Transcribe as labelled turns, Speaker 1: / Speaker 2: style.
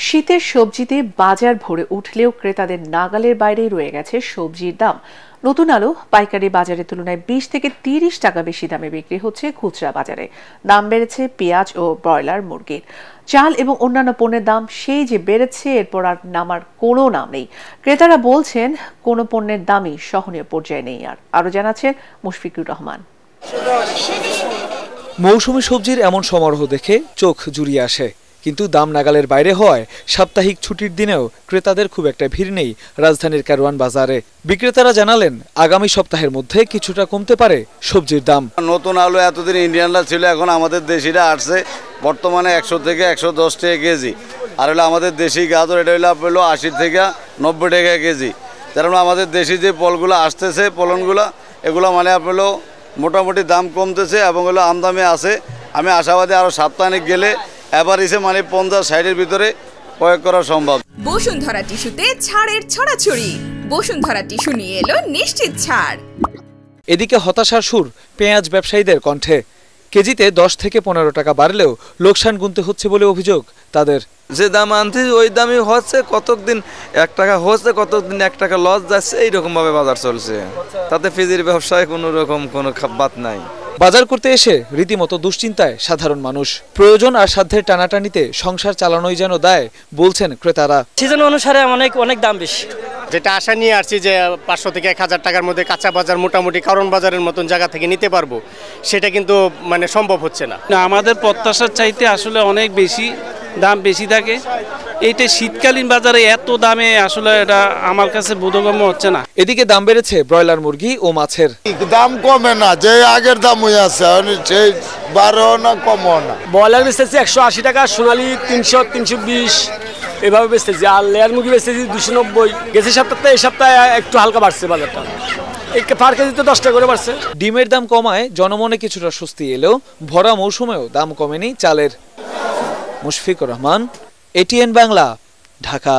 Speaker 1: শীতের সবজিতে বাজার ভরে উঠলেও ক্রেতাদের নাগালের বাইরেই রয়ে গেছে সবজির দাম। নতুন আলো পাইকারি বাজারের তুলনায় 20 থেকে 30 টাকা বেশি দামে বিক্রি হচ্ছে খুচরা বাজারে। দাম বেড়েছে পেঁয়াজ ও ব্রয়লার মুরগির। চাল এবং অন্যান্য পণ্যের দাম সেই যে বেড়েছে, এরপর আর নামার কোনো নাম নেই। ক্রেতারা বলছেন কোনো পণ্যের দামই সহনীয় পর্যায়ে নেই। আরো জানাচ্ছেন মুশফিকুর রহমান।
Speaker 2: মৌসুমী সবজির এমন সমারোহ দেখে চোখ জুড়িয়ে আসে, কিন্তু দাম নাগালের বাইরে হওয়ায় সাপ্তাহিক ছুটির দিনেও ক্রেতাদের খুব একটা ভিড় নেই রাজধানীর কারওয়ান বাজারে। বিক্রেতারা জানালেন আগামী সপ্তাহের মধ্যে কিছুটা কমতে পারে সবজির দাম।
Speaker 3: নতুন আলু এতদিন ইন্ডিয়ানরা ছিল, এখন আমাদের দেশিরা আসছে। বর্তমানে 100 থেকে 110 টাকা কেজি। আর হলো আমাদের দেশি গাজর, এটা হলো 80 থেকে 90 টাকা কেজি। যার আমাদের দেশি যে ফলগুলো আসতেছে, ফলনগুলো এগুলো মানে হলো মোটামুটি দাম কমতেছে এবং হলো আমদামি আছে। আমি আশাবাদী আরো সপ্তাহে গেলে এবার এসে মানে 50-60-এর ভিতরে প্রয়োগ করা সম্ভব।
Speaker 4: বসুন্ধরা টিস্যুতে ছাড়ের ছড়াছড়ি। বসুন্ধরা টিস্যু নিয়ে এলো নিশ্চিত ছাড়।
Speaker 2: এদিকে হতাশার সুর পেঁয়াজ ব্যবসায়ীদের কণ্ঠে। কেজিতে 10 থেকে 15 টাকা বাড়লেও লোকসান গুনতে হচ্ছে বলে অভিযোগ তাদের।
Speaker 5: যে দাম আনছি ওই দামই হচ্ছে, কতদিন 1 টাকা হচ্ছে, কতদিন 1 টাকা লস যাচ্ছে, এইরকম ভাবে বাজার চলছে। তাতে ফিজির ব্যবসায় কোনো রকম কোনো বাদ নাই।
Speaker 2: বাজার করতে এসে রীতিমতো দুশ্চিন্তায় সাধারণ মানুষ। প্রয়োজন আর সাধ্যের টানাটানিতে সংসার চালানোই যেন দায় বলছেন ক্রেতারা।
Speaker 6: সিজন অনুসারে অনেক দাম বেশি।
Speaker 7: যেটা আশা নিয়ে আসছি যে 500 থেকে 1000 টাকার মধ্যে কাঁচা বাজার মোটামুটি কারণ বাজারের মতন জায়গা থেকে নিতে পারবো, সেটা কিন্তু মানে সম্ভব হচ্ছে না।
Speaker 6: আমাদের প্রত্যাশার চাইতে আসলে অনেক বেশি দাম বেশি থাকে। এইটা শীতকালীন বাজারে এত দামে আসলে এটা আমার কাছে বোধগম্য হচ্ছে না।
Speaker 2: এদিকে দাম বেড়েছে ব্রয়লার মুরগি ও মাছের।
Speaker 8: দাম কমে না, যে আগের দাম হয়ে আছে সেই বাড়ো না কমও না।
Speaker 6: ব্রয়লার বেচতেছি 180 টাকা, সোনালি 300-320 এভাবে বেচতেছি। আর লেয়ার মুরগি বেচতেছি 290। গেছে সপ্তাহে এই সপ্তাহে একটু হালকা বাড়ছে বাজারটা, পার কেজিতে 10 টাকা করে বাড়ছে।
Speaker 2: ডিমের দাম কমায় জনমনে কিছুটা স্বস্তি এলেও ভরা মৌসুমেও দাম কমেনি চালের। মুশফিকুর রহমান, ATN বাংলা, ঢাকা।